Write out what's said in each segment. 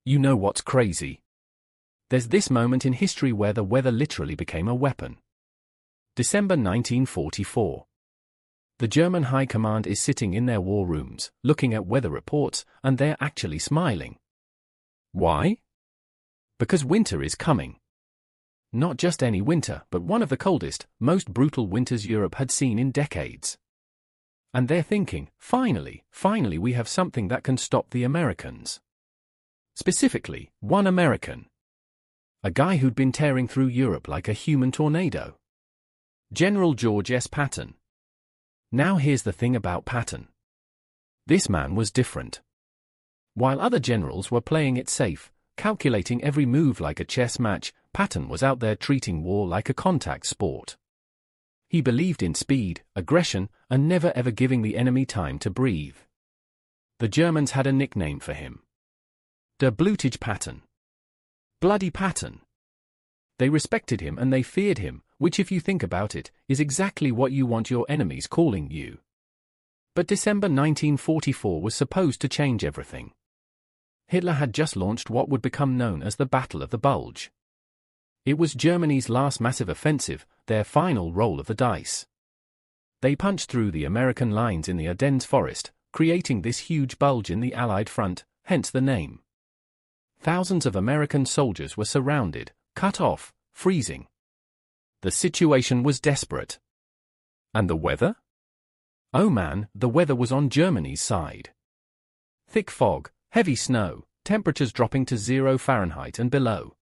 You know what's crazy? There's this moment in history where the weather literally became a weapon. December 1944. The German High Command is sitting in their war rooms, looking at weather reports, and they're actually smiling. Why? Because winter is coming. Not just any winter, but one of the coldest, most brutal winters Europe had seen in decades. And they're thinking, finally we have something that can stop the Americans. Specifically, one American. A guy who'd been tearing through Europe like a human tornado. General George S. Patton. Now here's the thing about Patton. This man was different. While other generals were playing it safe, calculating every move like a chess match, Patton was out there treating war like a contact sport. He believed in speed, aggression, and never ever giving the enemy time to breathe. The Germans had a nickname for him. Der Blutige Patton. Bloody Patton. They respected him and they feared him, which if you think about it, is exactly what you want your enemies calling you. But December 1944 was supposed to change everything. Hitler had just launched what would become known as the Battle of the Bulge. It was Germany's last massive offensive, their final roll of the dice. They punched through the American lines in the Ardennes forest, creating this huge bulge in the Allied front, hence the name. Thousands of American soldiers were surrounded, cut off, freezing. The situation was desperate. And the weather? Oh man, the weather was on Germany's side. Thick fog, heavy snow, temperatures dropping to 0 Fahrenheit and below.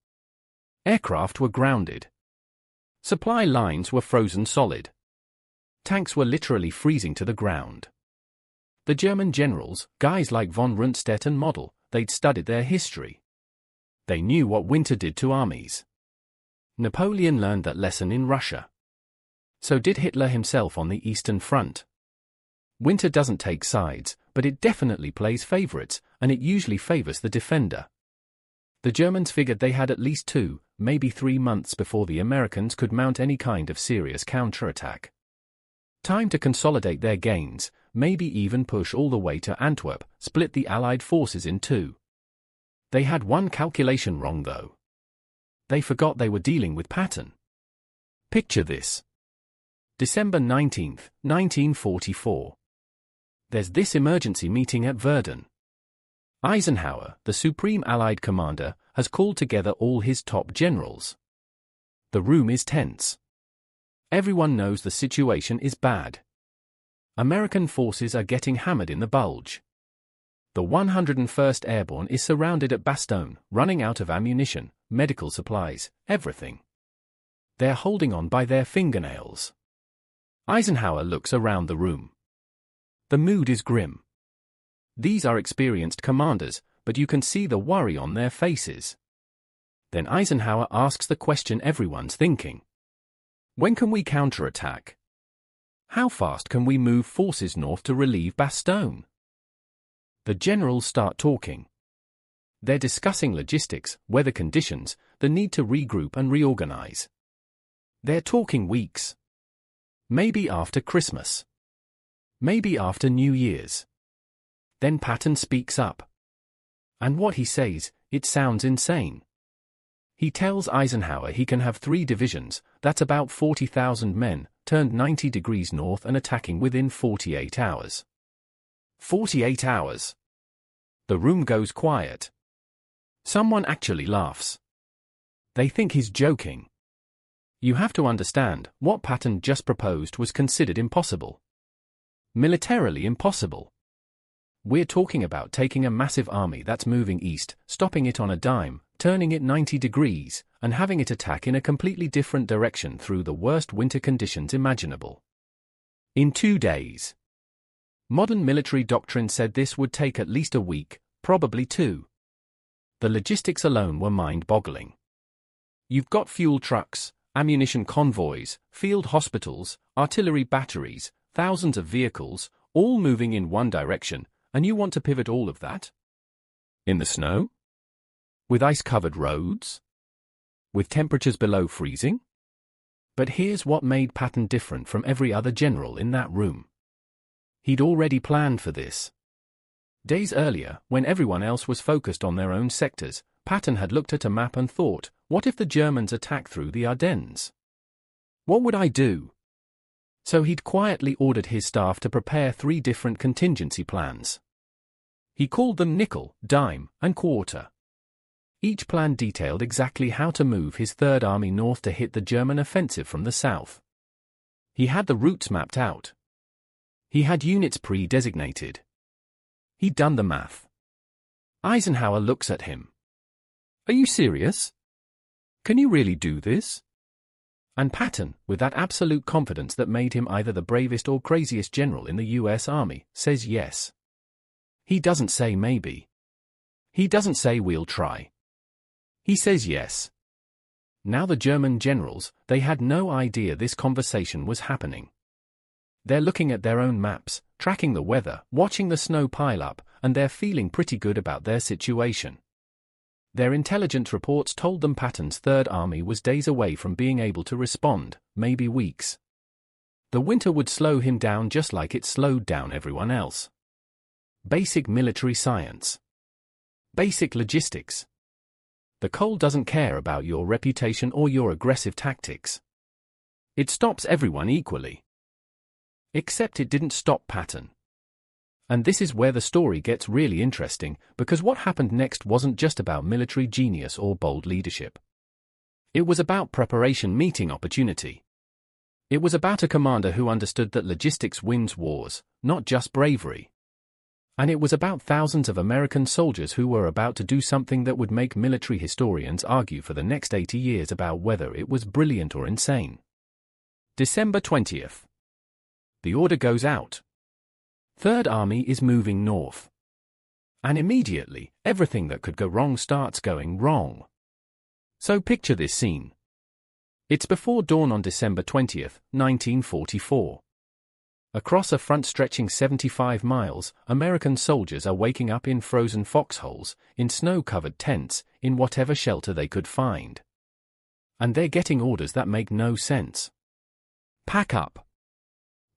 Aircraft were grounded. Supply lines were frozen solid. Tanks were literally freezing to the ground. The German generals, guys like von Rundstedt and Model, they'd studied their history. They knew what winter did to armies. Napoleon learned that lesson in Russia. So did Hitler himself on the Eastern Front. Winter doesn't take sides, but it definitely plays favorites, and it usually favors the defender. The Germans figured they had at least 2, maybe 3 months before the Americans could mount any kind of serious counterattack. Time to consolidate their gains, maybe even push all the way to Antwerp, split the Allied forces in 2. They had one calculation wrong though. They forgot they were dealing with Patton. Picture this. December 19, 1944. There's this emergency meeting at Verdun. Eisenhower, the Supreme Allied Commander, has called together all his top generals. The room is tense. Everyone knows the situation is bad. American forces are getting hammered in the Bulge. The 101st Airborne is surrounded at Bastogne, running out of ammunition, medical supplies, everything. They're holding on by their fingernails. Eisenhower looks around the room. The mood is grim. These are experienced commanders, but you can see the worry on their faces. Then Eisenhower asks the question everyone's thinking. When can we counterattack? How fast can we move forces north to relieve Bastogne? The generals start talking. They're discussing logistics, weather conditions, the need to regroup and reorganize. They're talking weeks. Maybe after Christmas. Maybe after New Year's. Then Patton speaks up. And what he says, it sounds insane. He tells Eisenhower he can have 3 divisions, that's about 40,000 men, turned 90 degrees north and attacking within 48 hours. 48 hours. The room goes quiet. Someone actually laughs. They think he's joking. You have to understand, what Patton just proposed was considered impossible. Militarily impossible. We're talking about taking a massive army that's moving east, stopping it on a dime, turning it 90 degrees, and having it attack in a completely different direction through the worst winter conditions imaginable. In 2 days. Modern military doctrine said this would take at least a week, probably 2. The logistics alone were mind-boggling. You've got fuel trucks, ammunition convoys, field hospitals, artillery batteries, thousands of vehicles, all moving in one direction, and you want to pivot all of that? In the snow? With ice-covered roads? With temperatures below freezing? But here's what made Patton different from every other general in that room. He'd already planned for this. Days earlier, when everyone else was focused on their own sectors, Patton had looked at a map and thought, what if the Germans attack through the Ardennes? What would I do? So he'd quietly ordered his staff to prepare 3 different contingency plans. He called them nickel, dime, and quarter. Each plan detailed exactly how to move his Third Army north to hit the German offensive from the south. He had the routes mapped out. He had units pre-designated. He'd done the math. Eisenhower looks at him. Are you serious? Can you really do this? And Patton, with that absolute confidence that made him either the bravest or craziest general in the US Army, says yes. He doesn't say maybe. He doesn't say we'll try. He says yes. Now the German generals, they had no idea this conversation was happening. They're looking at their own maps, tracking the weather, watching the snow pile up, and they're feeling pretty good about their situation. Their intelligence reports told them Patton's Third Army was days away from being able to respond, maybe weeks. The winter would slow him down just like it slowed down everyone else. Basic military science. Basic logistics. The cold doesn't care about your reputation or your aggressive tactics. It stops everyone equally. Except it didn't stop Patton. And this is where the story gets really interesting, because what happened next wasn't just about military genius or bold leadership. It was about preparation meeting opportunity. It was about a commander who understood that logistics wins wars, not just bravery. And it was about thousands of American soldiers who were about to do something that would make military historians argue for the next 80 years about whether it was brilliant or insane. December 20th. The order goes out. Third Army is moving north. And immediately, everything that could go wrong starts going wrong. So picture this scene. It's before dawn on December 20th, 1944. Across a front stretching 75 miles, American soldiers are waking up in frozen foxholes, in snow-covered tents, in whatever shelter they could find. And they're getting orders that make no sense. Pack up.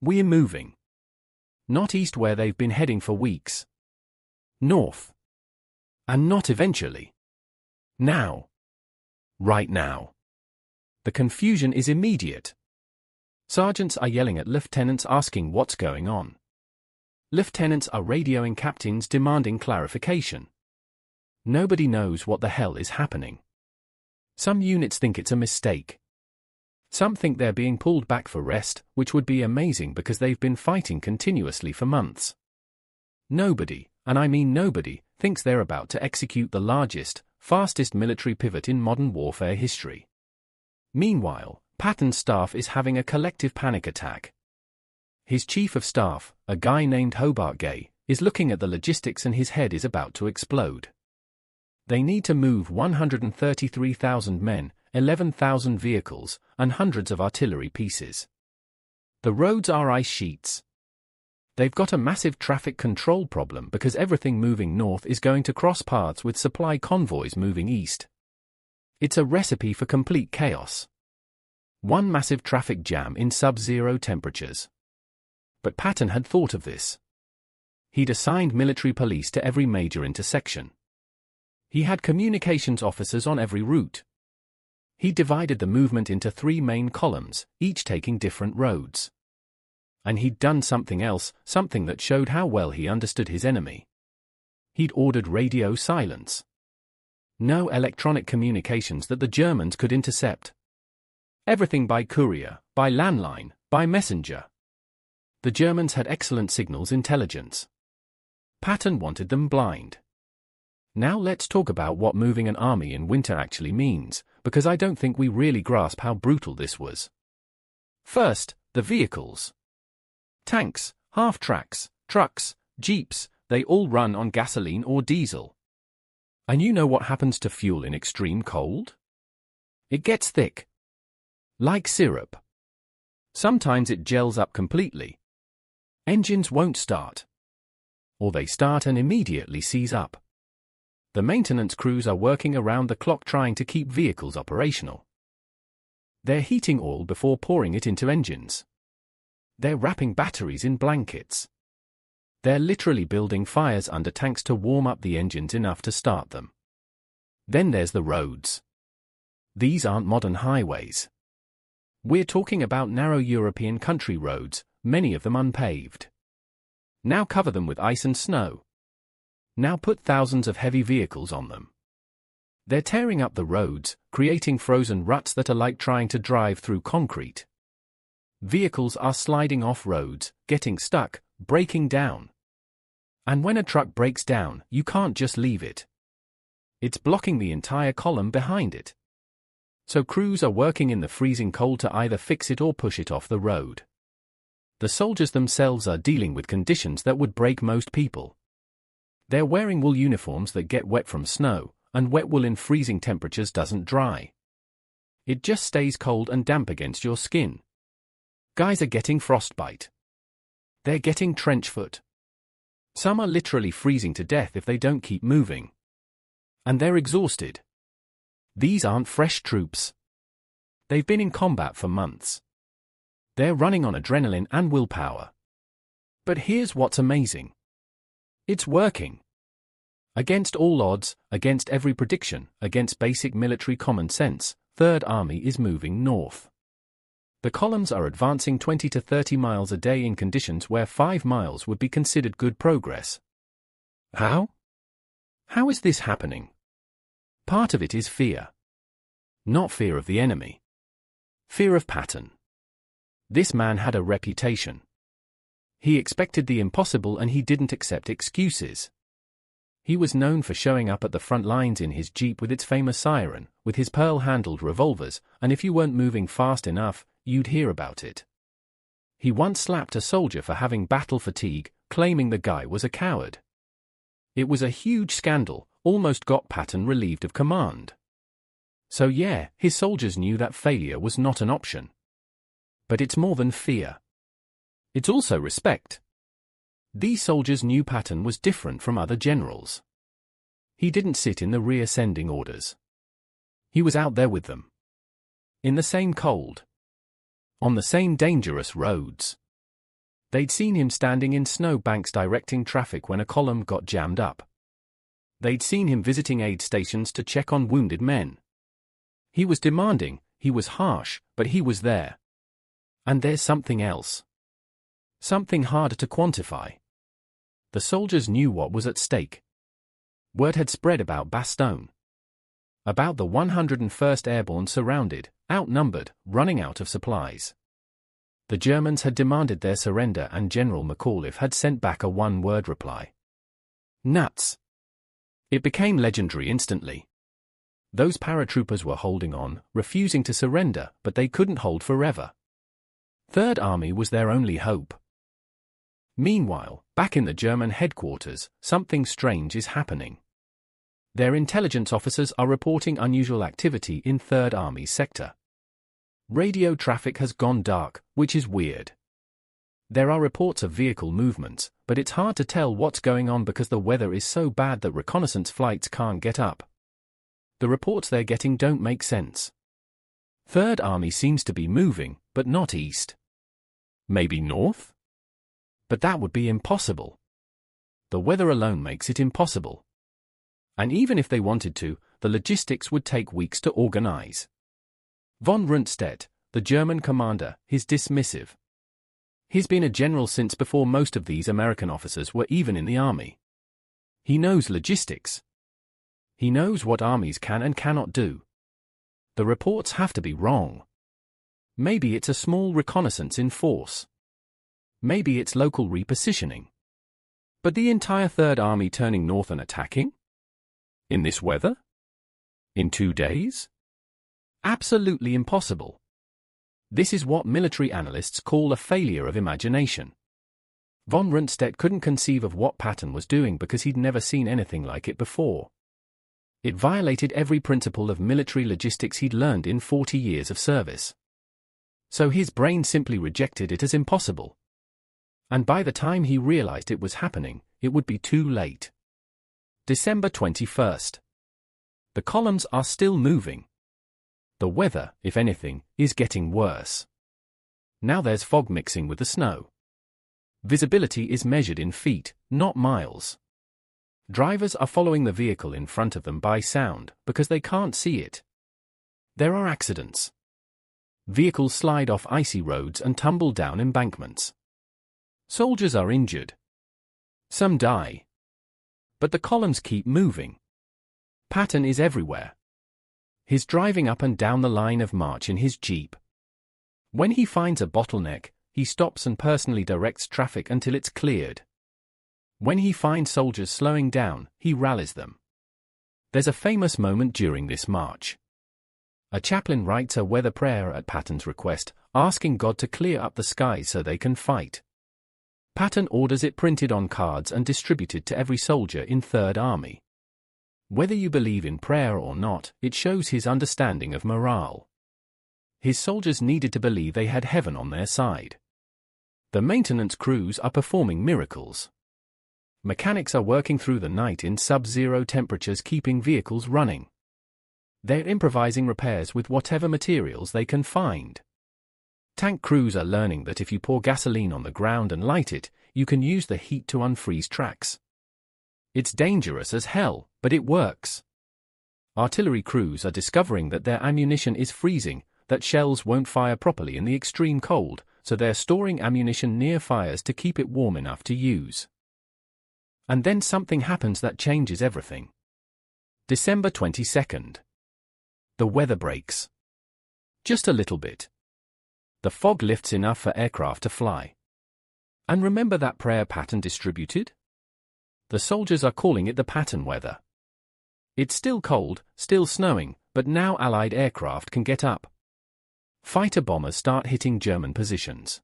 We're moving. Not east where they've been heading for weeks. North. And not eventually. Now. Right now. The confusion is immediate. Sergeants are yelling at lieutenants asking what's going on. Lieutenants are radioing captains demanding clarification. Nobody knows what the hell is happening. Some units think it's a mistake. Some think they're being pulled back for rest, which would be amazing because they've been fighting continuously for months. Nobody, and I mean nobody, thinks they're about to execute the largest, fastest military pivot in modern warfare history. Meanwhile, Patton's staff is having a collective panic attack. His chief of staff, a guy named Hobart Gay, is looking at the logistics and his head is about to explode. They need to move 133,000 men, 11,000 vehicles, and hundreds of artillery pieces. The roads are ice sheets. They've got a massive traffic control problem because everything moving north is going to cross paths with supply convoys moving east. It's a recipe for complete chaos. One massive traffic jam in sub-zero temperatures. But Patton had thought of this. He'd assigned military police to every major intersection. He had communications officers on every route. He divided the movement into 3 main columns, each taking different roads. And he'd done something else, something that showed how well he understood his enemy. He'd ordered radio silence. No electronic communications that the Germans could intercept. Everything by courier, by landline, by messenger. The Germans had excellent signals intelligence. Patton wanted them blind. Now let's talk about what moving an army in winter actually means, because I don't think we really grasp how brutal this was. First, the vehicles. Tanks, half-tracks, trucks, jeeps, they all run on gasoline or diesel. And you know what happens to fuel in extreme cold? It gets thick. Like syrup. Sometimes it gels up completely. Engines won't start. Or they start and immediately seize up. The maintenance crews are working around the clock trying to keep vehicles operational. They're heating oil before pouring it into engines. They're wrapping batteries in blankets. They're literally building fires under tanks to warm up the engines enough to start them. Then there's the roads. These aren't modern highways. We're talking about narrow European country roads, many of them unpaved. Now cover them with ice and snow. Now put thousands of heavy vehicles on them. They're tearing up the roads, creating frozen ruts that are like trying to drive through concrete. Vehicles are sliding off roads, getting stuck, breaking down. And when a truck breaks down, you can't just leave it. It's blocking the entire column behind it. So crews are working in the freezing cold to either fix it or push it off the road. The soldiers themselves are dealing with conditions that would break most people. They're wearing wool uniforms that get wet from snow, and wet wool in freezing temperatures doesn't dry. It just stays cold and damp against your skin. Guys are getting frostbite. They're getting trench foot. Some are literally freezing to death if they don't keep moving. And they're exhausted. These aren't fresh troops. They've been in combat for months. They're running on adrenaline and willpower. But here's what's amazing. It's working. Against all odds, against every prediction, against basic military common sense, Third Army is moving north. The columns are advancing 20 to 30 miles a day in conditions where 5 miles would be considered good progress. How? How is this happening? Part of it is fear. Not fear of the enemy. Fear of Patton. This man had a reputation. He expected the impossible and he didn't accept excuses. He was known for showing up at the front lines in his Jeep with its famous siren, with his pearl-handled revolvers, and if you weren't moving fast enough, you'd hear about it. He once slapped a soldier for having battle fatigue, claiming the guy was a coward. It was a huge scandal, almost got Patton relieved of command. So yeah, his soldiers knew that failure was not an option. But it's more than fear. It's also respect. These soldiers knew Patton was different from other generals. He didn't sit in the rear sending orders. He was out there with them. In the same cold. On the same dangerous roads. They'd seen him standing in snow banks directing traffic when a column got jammed up. They'd seen him visiting aid stations to check on wounded men. He was demanding, he was harsh, but he was there. And there's something else. Something harder to quantify. The soldiers knew what was at stake. Word had spread about Bastogne. About the 101st Airborne surrounded, outnumbered, running out of supplies. The Germans had demanded their surrender and General McAuliffe had sent back a one-word reply. Nuts. It became legendary instantly. Those paratroopers were holding on, refusing to surrender, but they couldn't hold forever. Third Army was their only hope. Meanwhile, back in the German headquarters, something strange is happening. Their intelligence officers are reporting unusual activity in Third Army's sector. Radio traffic has gone dark, which is weird. There are reports of vehicle movements, but it's hard to tell what's going on because the weather is so bad that reconnaissance flights can't get up. The reports they're getting don't make sense. Third Army seems to be moving, but not east. Maybe north? But that would be impossible. The weather alone makes it impossible. And even if they wanted to, the logistics would take weeks to organize. Von Rundstedt, the German commander, is dismissive. He's been a general since before most of these American officers were even in the army. He knows logistics. He knows what armies can and cannot do. The reports have to be wrong. Maybe it's a small reconnaissance in force. Maybe it's local repositioning. But the entire Third Army turning north and attacking? In this weather? In 2 days? Absolutely impossible. This is what military analysts call a failure of imagination. Von Rundstedt couldn't conceive of what Patton was doing because he'd never seen anything like it before. It violated every principle of military logistics he'd learned in 40 years of service. So his brain simply rejected it as impossible. And by the time he realized it was happening, it would be too late. December 21st. The columns are still moving. The weather, if anything, is getting worse. Now there's fog mixing with the snow. Visibility is measured in feet, not miles. Drivers are following the vehicle in front of them by sound because they can't see it. There are accidents. Vehicles slide off icy roads and tumble down embankments. Soldiers are injured. Some die. But the columns keep moving. Patton is everywhere. He's driving up and down the line of march in his jeep. When he finds a bottleneck, he stops and personally directs traffic until it's cleared. When he finds soldiers slowing down, he rallies them. There's a famous moment during this march. A chaplain writes a weather prayer at Patton's request, asking God to clear up the skies so they can fight. Patton orders it printed on cards and distributed to every soldier in Third Army. Whether you believe in prayer or not, it shows his understanding of morale. His soldiers needed to believe they had heaven on their side. The maintenance crews are performing miracles. Mechanics are working through the night in sub-zero temperatures, keeping vehicles running. They're improvising repairs with whatever materials they can find. Tank crews are learning that if you pour gasoline on the ground and light it, you can use the heat to unfreeze tracks. It's dangerous as hell, but it works. Artillery crews are discovering that their ammunition is freezing, that shells won't fire properly in the extreme cold, so they're storing ammunition near fires to keep it warm enough to use. And then something happens that changes everything. December 22nd. The weather breaks. Just a little bit. The fog lifts enough for aircraft to fly. And remember that prayer Patton distributed? The soldiers are calling it the Patton weather. It's still cold, still snowing, but now Allied aircraft can get up. Fighter bombers start hitting German positions.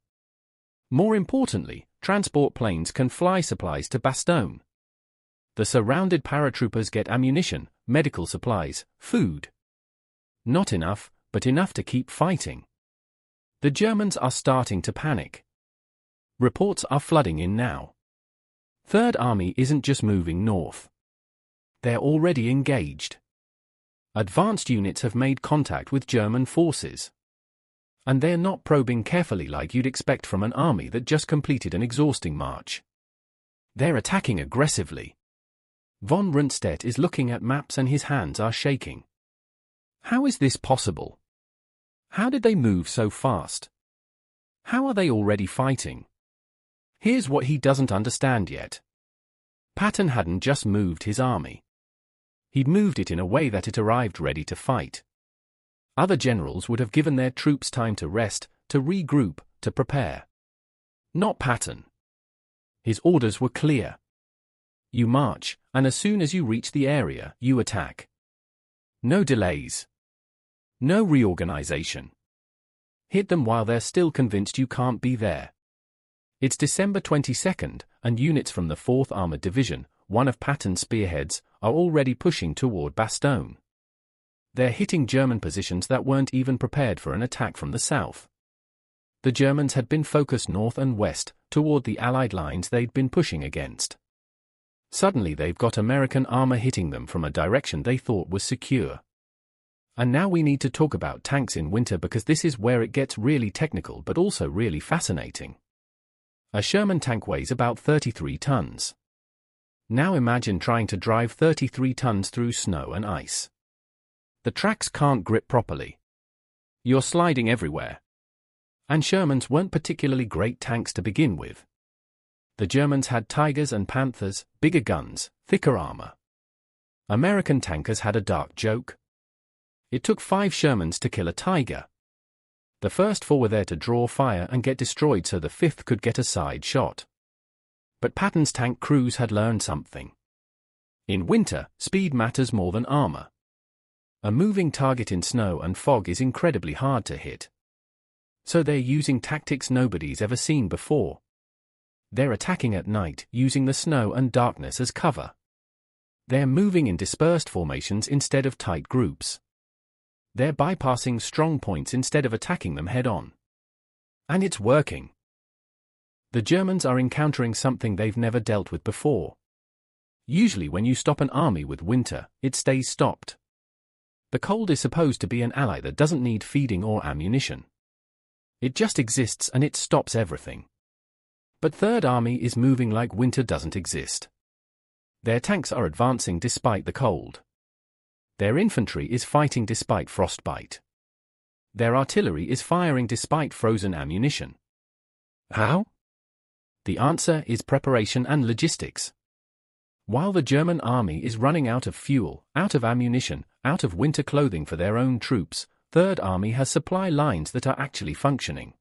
More importantly, transport planes can fly supplies to Bastogne. The surrounded paratroopers get ammunition, medical supplies, food. Not enough, but enough to keep fighting. The Germans are starting to panic. Reports are flooding in now. Third Army isn't just moving north. They're already engaged. Advanced units have made contact with German forces. And they're not probing carefully like you'd expect from an army that just completed an exhausting march. They're attacking aggressively. Von Rundstedt is looking at maps and his hands are shaking. How is this possible? How did they move so fast? How are they already fighting? Here's what he doesn't understand yet. Patton hadn't just moved his army. He'd moved it in a way that it arrived ready to fight. Other generals would have given their troops time to rest, to regroup, to prepare. Not Patton. His orders were clear. You march, and as soon as you reach the area, you attack. No delays. No reorganization. Hit them while they're still convinced you can't be there. It's December 22nd, and units from the 4th Armored Division, one of Patton's spearheads, are already pushing toward Bastogne. They're hitting German positions that weren't even prepared for an attack from the south. The Germans had been focused north and west, toward the Allied lines they'd been pushing against. Suddenly they've got American armor hitting them from a direction they thought was secure. And now we need to talk about tanks in winter because this is where it gets really technical but also really fascinating. A Sherman tank weighs about 33 tons. Now imagine trying to drive 33 tons through snow and ice. The tracks can't grip properly. You're sliding everywhere. And Shermans weren't particularly great tanks to begin with. The Germans had Tigers and Panthers, bigger guns, thicker armor. American tankers had a dark joke. It took 5 Shermans to kill a Tiger. The first 4 were there to draw fire and get destroyed so the 5th could get a side shot. But Patton's tank crews had learned something. In winter, speed matters more than armor. A moving target in snow and fog is incredibly hard to hit. So they're using tactics nobody's ever seen before. They're attacking at night, using the snow and darkness as cover. They're moving in dispersed formations instead of tight groups. They're bypassing strong points instead of attacking them head-on. And it's working. The Germans are encountering something they've never dealt with before. Usually when you stop an army with winter, it stays stopped. The cold is supposed to be an ally that doesn't need feeding or ammunition. It just exists and it stops everything. But Third Army is moving like winter doesn't exist. Their tanks are advancing despite the cold. Their infantry is fighting despite frostbite. Their artillery is firing despite frozen ammunition. How? The answer is preparation and logistics. While the German army is running out of fuel, out of ammunition, out of winter clothing for their own troops, Third Army has supply lines that are actually functioning.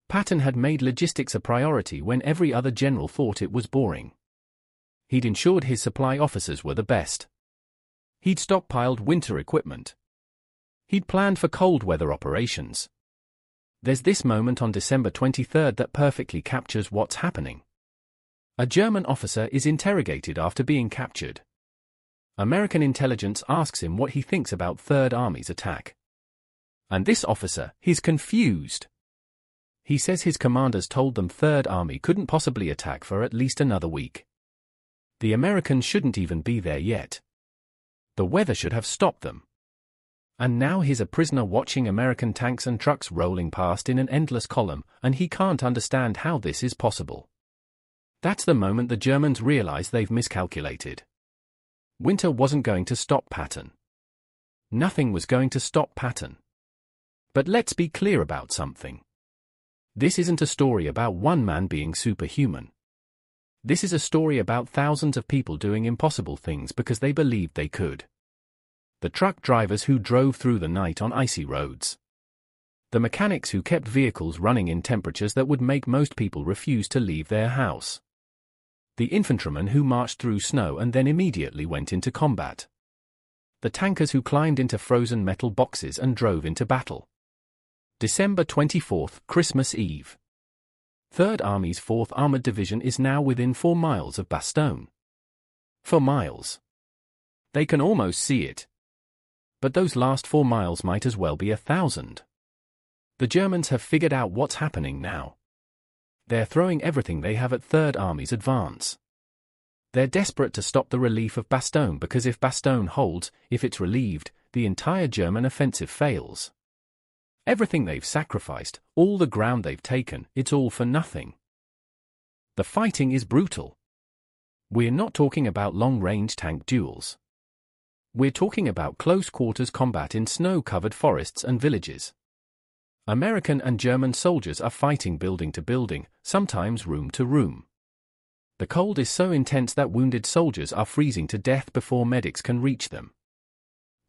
Patton had made logistics a priority when every other general thought it was boring. He'd ensured his supply officers were the best. He'd stockpiled winter equipment. He'd planned for cold weather operations. There's this moment on December 23 that perfectly captures what's happening. A German officer is interrogated after being captured. American intelligence asks him what he thinks about Third Army's attack. And this officer, he's confused. He says his commanders told them Third Army couldn't possibly attack for at least another week. The Americans shouldn't even be there yet. The weather should have stopped them. And now he's a prisoner watching American tanks and trucks rolling past in an endless column, and he can't understand how this is possible. That's the moment the Germans realize they've miscalculated. Winter wasn't going to stop Patton. Nothing was going to stop Patton. But let's be clear about something. This isn't a story about one man being superhuman. This is a story about thousands of people doing impossible things because they believed they could. The truck drivers who drove through the night on icy roads. The mechanics who kept vehicles running in temperatures that would make most people refuse to leave their house. The infantrymen who marched through snow and then immediately went into combat. The tankers who climbed into frozen metal boxes and drove into battle. December 24, Christmas Eve. Third Army's 4th Armored Division is now within 4 miles of Bastogne. 4 miles. They can almost see it. But those last 4 miles might as well be 1,000. The Germans have figured out what's happening now. They're throwing everything they have at Third Army's advance. They're desperate to stop the relief of Bastogne because if Bastogne holds, if it's relieved, the entire German offensive fails. Everything they've sacrificed, all the ground they've taken, it's all for nothing. The fighting is brutal. We're not talking about long-range tank duels. We're talking about close-quarters combat in snow-covered forests and villages. American and German soldiers are fighting building to building, sometimes room to room. The cold is so intense that wounded soldiers are freezing to death before medics can reach them.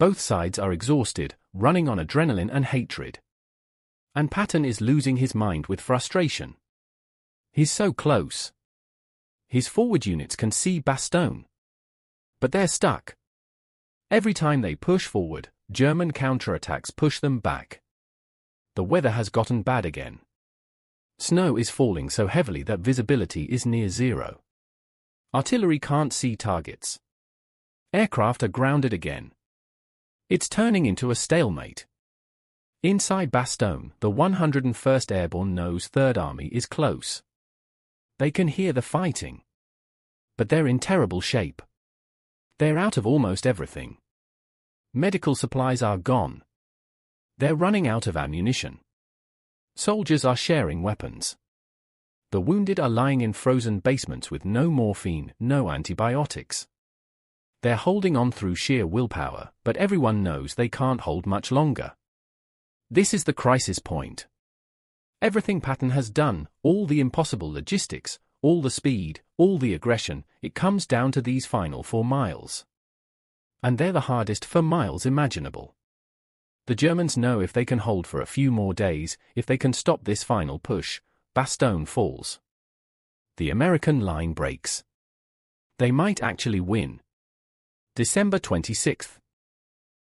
Both sides are exhausted, running on adrenaline and hatred. And Patton is losing his mind with frustration. He's so close. His forward units can see Bastogne. But they're stuck. Every time they push forward, German counterattacks push them back. The weather has gotten bad again. Snow is falling so heavily that visibility is near zero. Artillery can't see targets. Aircraft are grounded again. It's turning into a stalemate. Inside Bastogne, the 101st Airborne knows Third Army is close. They can hear the fighting. But they're in terrible shape. They're out of almost everything. Medical supplies are gone. They're running out of ammunition. Soldiers are sharing weapons. The wounded are lying in frozen basements with no morphine, no antibiotics. They're holding on through sheer willpower, but everyone knows they can't hold much longer. This is the crisis point. Everything Patton has done, all the impossible logistics, all the speed, all the aggression, it comes down to these final 4 miles. And they're the hardest 4 miles imaginable. The Germans know if they can hold for a few more days, if they can stop this final push, Bastogne falls. The American line breaks. They might actually win. December 26th.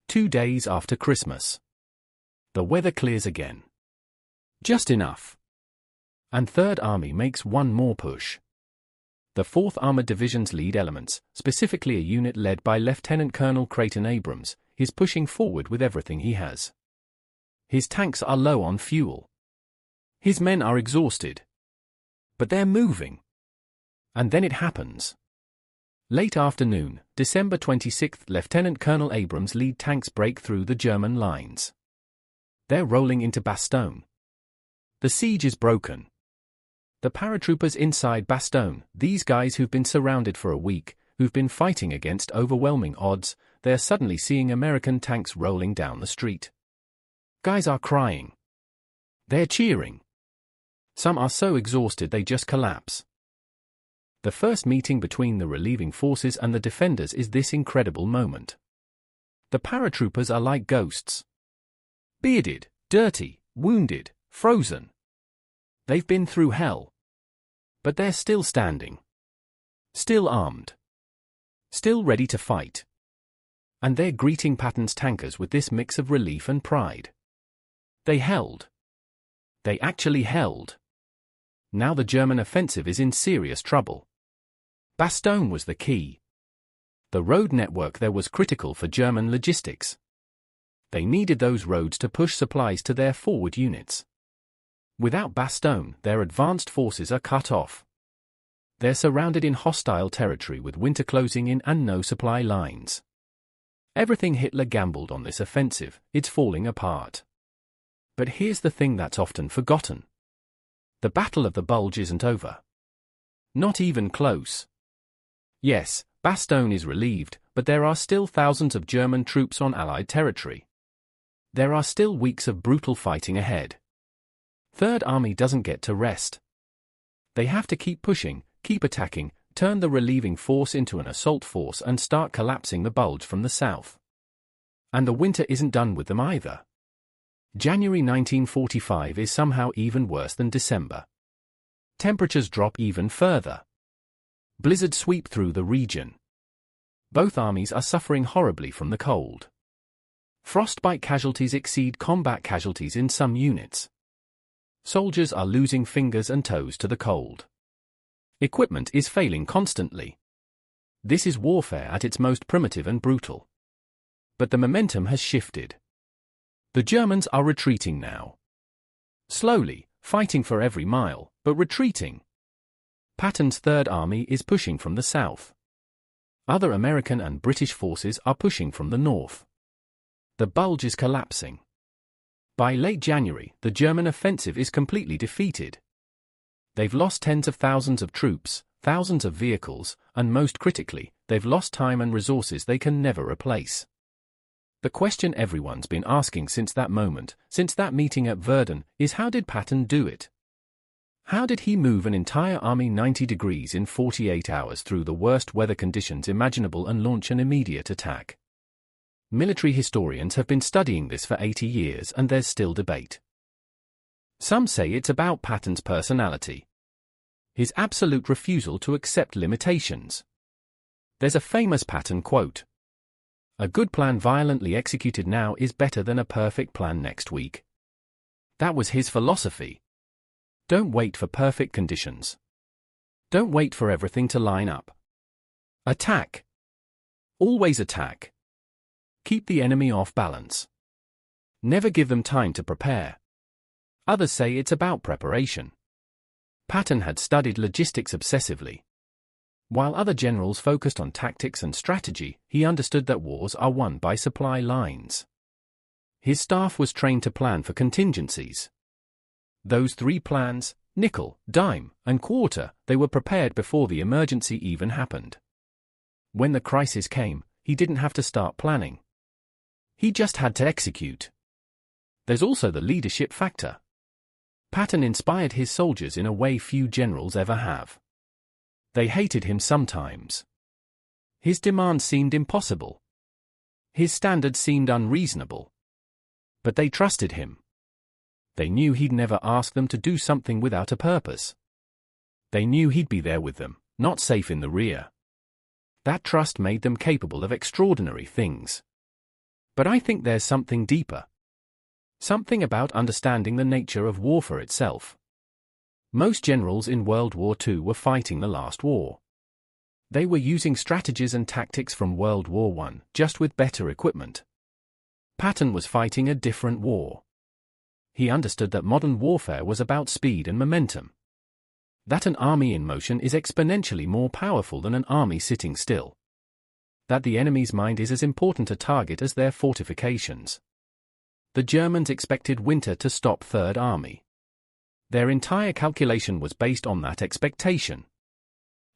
2 days after Christmas. The weather clears again. Just enough. And Third Army makes one more push. The 4th Armored Division's lead elements, specifically a unit led by Lieutenant Colonel Creighton Abrams, is pushing forward with everything he has. His tanks are low on fuel. His men are exhausted. But they're moving. And then it happens. Late afternoon, December 26th, Lieutenant Colonel Abrams' lead tanks break through the German lines. They're rolling into Bastogne. The siege is broken. The paratroopers inside Bastogne, these guys who've been surrounded for a week, who've been fighting against overwhelming odds, they're suddenly seeing American tanks rolling down the street. Guys are crying. They're cheering. Some are so exhausted they just collapse. The first meeting between the relieving forces and the defenders is this incredible moment. The paratroopers are like ghosts. Bearded, dirty, wounded, frozen. They've been through hell. But they're still standing. Still armed. Still ready to fight. And they're greeting Patton's tankers with this mix of relief and pride. They held. They actually held. Now the German offensive is in serious trouble. Bastogne was the key. The road network there was critical for German logistics. They needed those roads to push supplies to their forward units. Without Bastogne, their advanced forces are cut off. They're surrounded in hostile territory with winter closing in and no supply lines. Everything Hitler gambled on this offensive, it's falling apart. But here's the thing that's often forgotten. The Battle of the Bulge isn't over. Not even close. Yes, Bastogne is relieved, but there are still thousands of German troops on Allied territory. There are still weeks of brutal fighting ahead. Third Army doesn't get to rest. They have to keep pushing, keep attacking, turn the relieving force into an assault force and start collapsing the Bulge from the south. And the winter isn't done with them either. January 1945 is somehow even worse than December. Temperatures drop even further. Blizzards sweep through the region. Both armies are suffering horribly from the cold. Frostbite casualties exceed combat casualties in some units. Soldiers are losing fingers and toes to the cold. Equipment is failing constantly. This is warfare at its most primitive and brutal. But the momentum has shifted. The Germans are retreating now. Slowly, fighting for every mile, but retreating. Patton's Third Army is pushing from the south. Other American and British forces are pushing from the north. The Bulge is collapsing. By late January, the German offensive is completely defeated. They've lost tens of thousands of troops, thousands of vehicles, and most critically, they've lost time and resources they can never replace. The question everyone's been asking since that moment, since that meeting at Verdun, is how did Patton do it? How did he move an entire army 90 degrees in 48 hours through the worst weather conditions imaginable and launch an immediate attack? Military historians have been studying this for 80 years and there's still debate. Some say it's about Patton's personality. His absolute refusal to accept limitations. There's a famous Patton quote. "A good plan violently executed now is better than a perfect plan next week." That was his philosophy. Don't wait for perfect conditions. Don't wait for everything to line up. Attack. Always attack. Keep the enemy off balance. Never give them time to prepare. Others say it's about preparation. Patton had studied logistics obsessively. While other generals focused on tactics and strategy, he understood that wars are won by supply lines. His staff was trained to plan for contingencies. Those three plans, nickel, dime, and quarter, they were prepared before the emergency even happened. When the crisis came, he didn't have to start planning. He just had to execute. There's also the leadership factor. Patton inspired his soldiers in a way few generals ever have. They hated him sometimes. His demands seemed impossible. His standards seemed unreasonable. But they trusted him. They knew he'd never ask them to do something without a purpose. They knew he'd be there with them, not safe in the rear. That trust made them capable of extraordinary things. But I think there's something deeper. Something about understanding the nature of warfare itself. Most generals in World War II were fighting the last war. They were using strategies and tactics from World War I, just with better equipment. Patton was fighting a different war. He understood that modern warfare was about speed and momentum. That an army in motion is exponentially more powerful than an army sitting still. That the enemy's mind is as important a target as their fortifications. The Germans expected winter to stop Third Army. Their entire calculation was based on that expectation.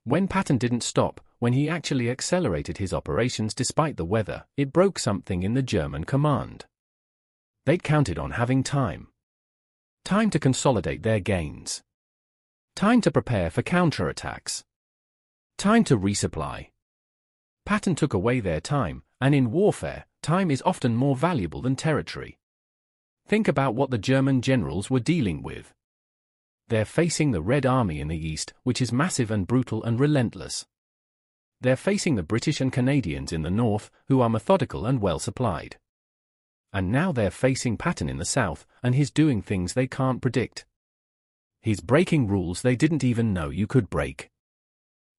When Patton didn't stop, when he actually accelerated his operations despite the weather, it broke something in the German command. They'd counted on having time. Time to consolidate their gains. Time to prepare for counterattacks. Time to resupply. Patton took away their time, and in warfare, time is often more valuable than territory. Think about what the German generals were dealing with. They're facing the Red Army in the east, which is massive and brutal and relentless. They're facing the British and Canadians in the north, who are methodical and well supplied. And now they're facing Patton in the south, and he's doing things they can't predict. He's breaking rules they didn't even know you could break.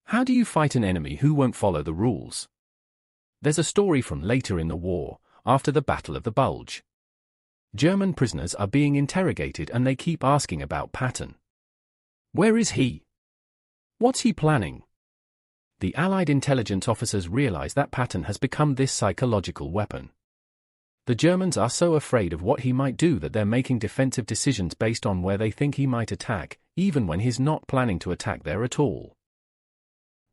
How do you fight an enemy who won't follow the rules? There's a story from later in the war, after the Battle of the Bulge. German prisoners are being interrogated and they keep asking about Patton. Where is he? What's he planning? The Allied intelligence officers realize that Patton has become this psychological weapon. The Germans are so afraid of what he might do that they're making defensive decisions based on where they think he might attack, even when he's not planning to attack there at all.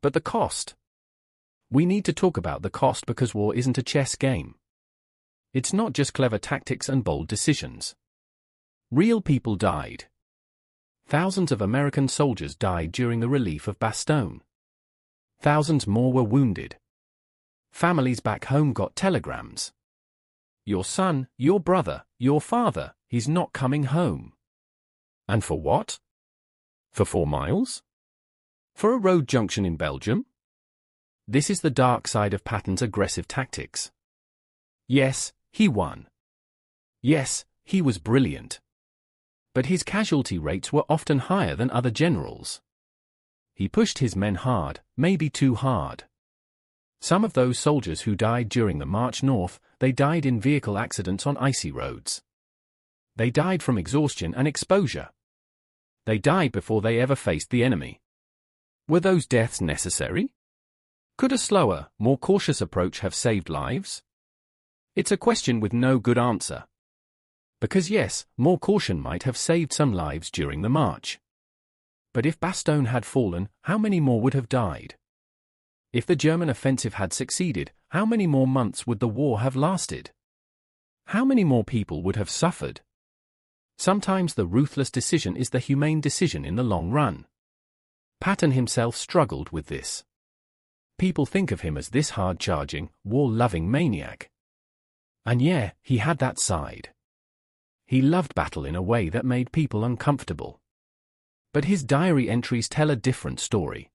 But the cost. We need to talk about the cost because war isn't a chess game. It's not just clever tactics and bold decisions. Real people died. Thousands of American soldiers died during the relief of Bastogne. Thousands more were wounded. Families back home got telegrams. Your son, your brother, your father, he's not coming home. And for what? For 4 miles? For a road junction in Belgium? This is the dark side of Patton's aggressive tactics. Yes, he won. Yes, he was brilliant. But his casualty rates were often higher than other generals. He pushed his men hard, maybe too hard. Some of those soldiers who died during the march north, they died in vehicle accidents on icy roads. They died from exhaustion and exposure. They died before they ever faced the enemy. Were those deaths necessary? Could a slower, more cautious approach have saved lives? It's a question with no good answer. Because yes, more caution might have saved some lives during the march. But if Bastogne had fallen, how many more would have died? If the German offensive had succeeded, how many more months would the war have lasted? How many more people would have suffered? Sometimes the ruthless decision is the humane decision in the long run. Patton himself struggled with this. People think of him as this hard-charging, war-loving maniac. And yeah, he had that side. He loved battle in a way that made people uncomfortable. But his diary entries tell a different story.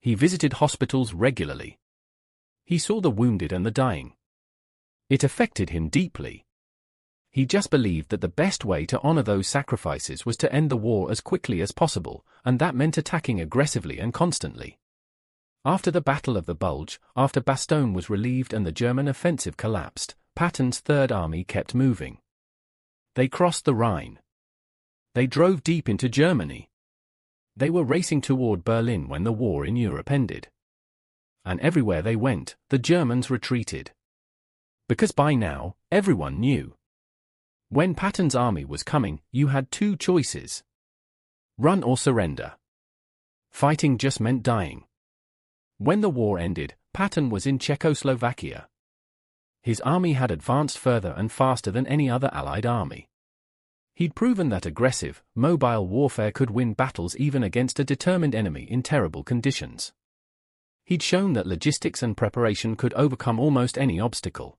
He visited hospitals regularly. He saw the wounded and the dying. It affected him deeply. He just believed that the best way to honor those sacrifices was to end the war as quickly as possible, and that meant attacking aggressively and constantly. After the Battle of the Bulge, after Bastogne was relieved and the German offensive collapsed, Patton's Third Army kept moving. They crossed the Rhine. They drove deep into Germany. They were racing toward Berlin when the war in Europe ended. And everywhere they went, the Germans retreated. Because by now, everyone knew. When Patton's army was coming, you had 2 choices. Run or surrender. Fighting just meant dying. When the war ended, Patton was in Czechoslovakia. His army had advanced further and faster than any other Allied army. He'd proven that aggressive, mobile warfare could win battles even against a determined enemy in terrible conditions. He'd shown that logistics and preparation could overcome almost any obstacle.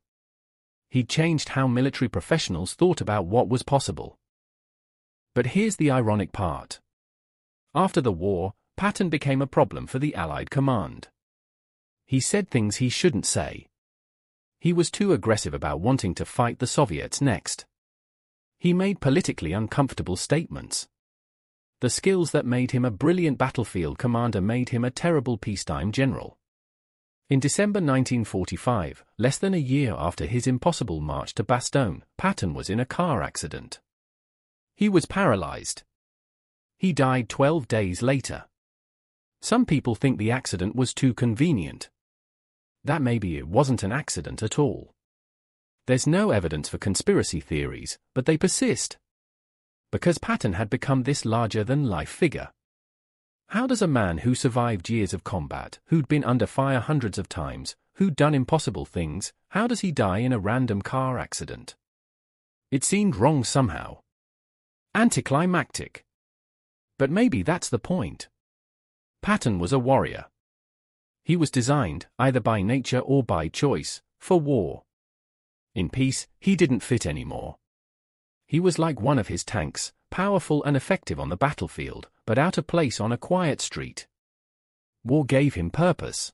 He'd changed how military professionals thought about what was possible. But here's the ironic part. After the war, Patton became a problem for the Allied command. He said things he shouldn't say. He was too aggressive about wanting to fight the Soviets next. He made politically uncomfortable statements. The skills that made him a brilliant battlefield commander made him a terrible peacetime general. In December 1945, less than a year after his impossible march to Bastogne, Patton was in a car accident. He was paralyzed. He died 12 days later. Some people think the accident was too convenient. That maybe it wasn't an accident at all. There's no evidence for conspiracy theories, but they persist. Because Patton had become this larger-than-life figure. How does a man who survived years of combat, who'd been under fire hundreds of times, who'd done impossible things, how does he die in a random car accident? It seemed wrong somehow. Anticlimactic. But maybe that's the point. Patton was a warrior. He was designed, either by nature or by choice, for war. In peace, he didn't fit anymore. He was like one of his tanks, powerful and effective on the battlefield, but out of place on a quiet street. War gave him purpose.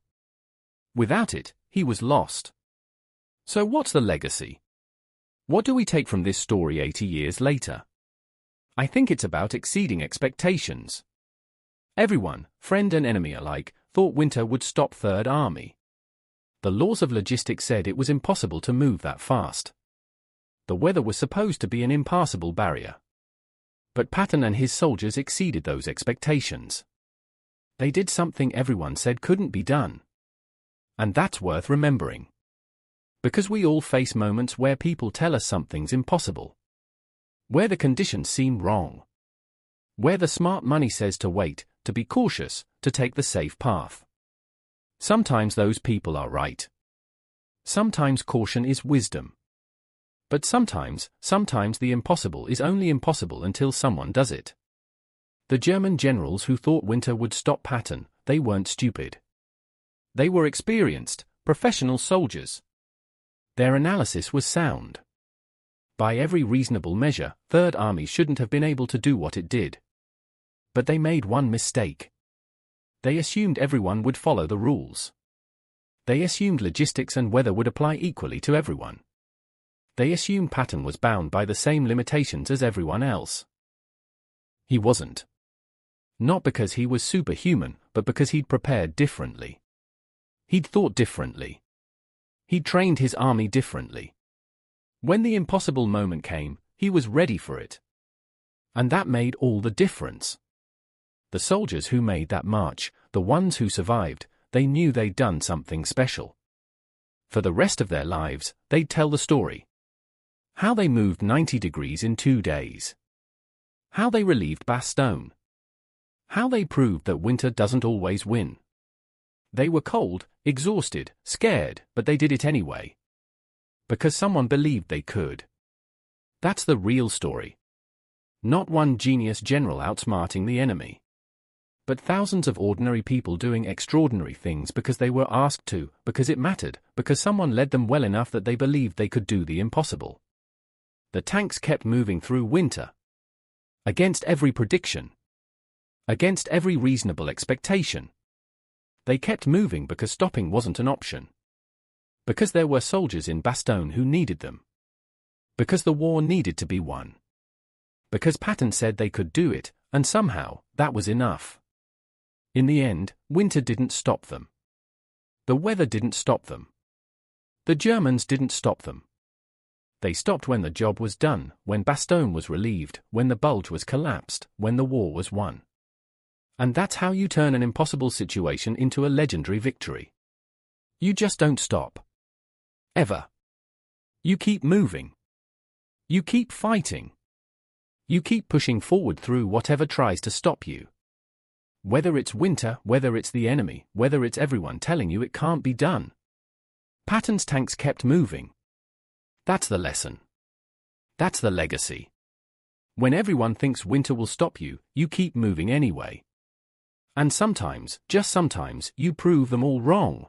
Without it, he was lost. So what's the legacy? What do we take from this story 80 years later? I think it's about exceeding expectations. Everyone, friend and enemy alike, thought winter would stop Third Army. The laws of logistics said it was impossible to move that fast. The weather was supposed to be an impassable barrier. But Patton and his soldiers exceeded those expectations. They did something everyone said couldn't be done. And that's worth remembering. Because we all face moments where people tell us something's impossible. Where the conditions seem wrong. Where the smart money says to wait, to be cautious, to take the safe path. Sometimes those people are right. Sometimes caution is wisdom. But sometimes the impossible is only impossible until someone does it. The German generals who thought winter would stop Patton, they weren't stupid. They were experienced, professional soldiers. Their analysis was sound. By every reasonable measure, Third Army shouldn't have been able to do what it did. But they made one mistake. They assumed everyone would follow the rules. They assumed logistics and weather would apply equally to everyone. They assumed Patton was bound by the same limitations as everyone else. He wasn't. Not because he was superhuman, but because he'd prepared differently. He'd thought differently. He'd trained his army differently. When the impossible moment came, he was ready for it. And that made all the difference. The soldiers who made that march, the ones who survived, they knew they'd done something special. For the rest of their lives, they'd tell the story. How they moved 90 degrees in 2 days. How they relieved Bastogne. How they proved that winter doesn't always win. They were cold, exhausted, scared, but they did it anyway. Because someone believed they could. That's the real story. Not one genius general outsmarting the enemy. But thousands of ordinary people doing extraordinary things because they were asked to, because it mattered, because someone led them well enough that they believed they could do the impossible. The tanks kept moving through winter. Against every prediction. Against every reasonable expectation. They kept moving because stopping wasn't an option. Because there were soldiers in Bastogne who needed them. Because the war needed to be won. Because Patton said they could do it, and somehow, that was enough. In the end, winter didn't stop them. The weather didn't stop them. The Germans didn't stop them. They stopped when the job was done, when Bastogne was relieved, when the Bulge was collapsed, when the war was won. And that's how you turn an impossible situation into a legendary victory. You just don't stop. Ever. You keep moving. You keep fighting. You keep pushing forward through whatever tries to stop you. Whether it's winter, whether it's the enemy, whether it's everyone telling you it can't be done. Patton's tanks kept moving. That's the lesson. That's the legacy. When everyone thinks winter will stop you, you keep moving anyway. And sometimes, just sometimes, you prove them all wrong.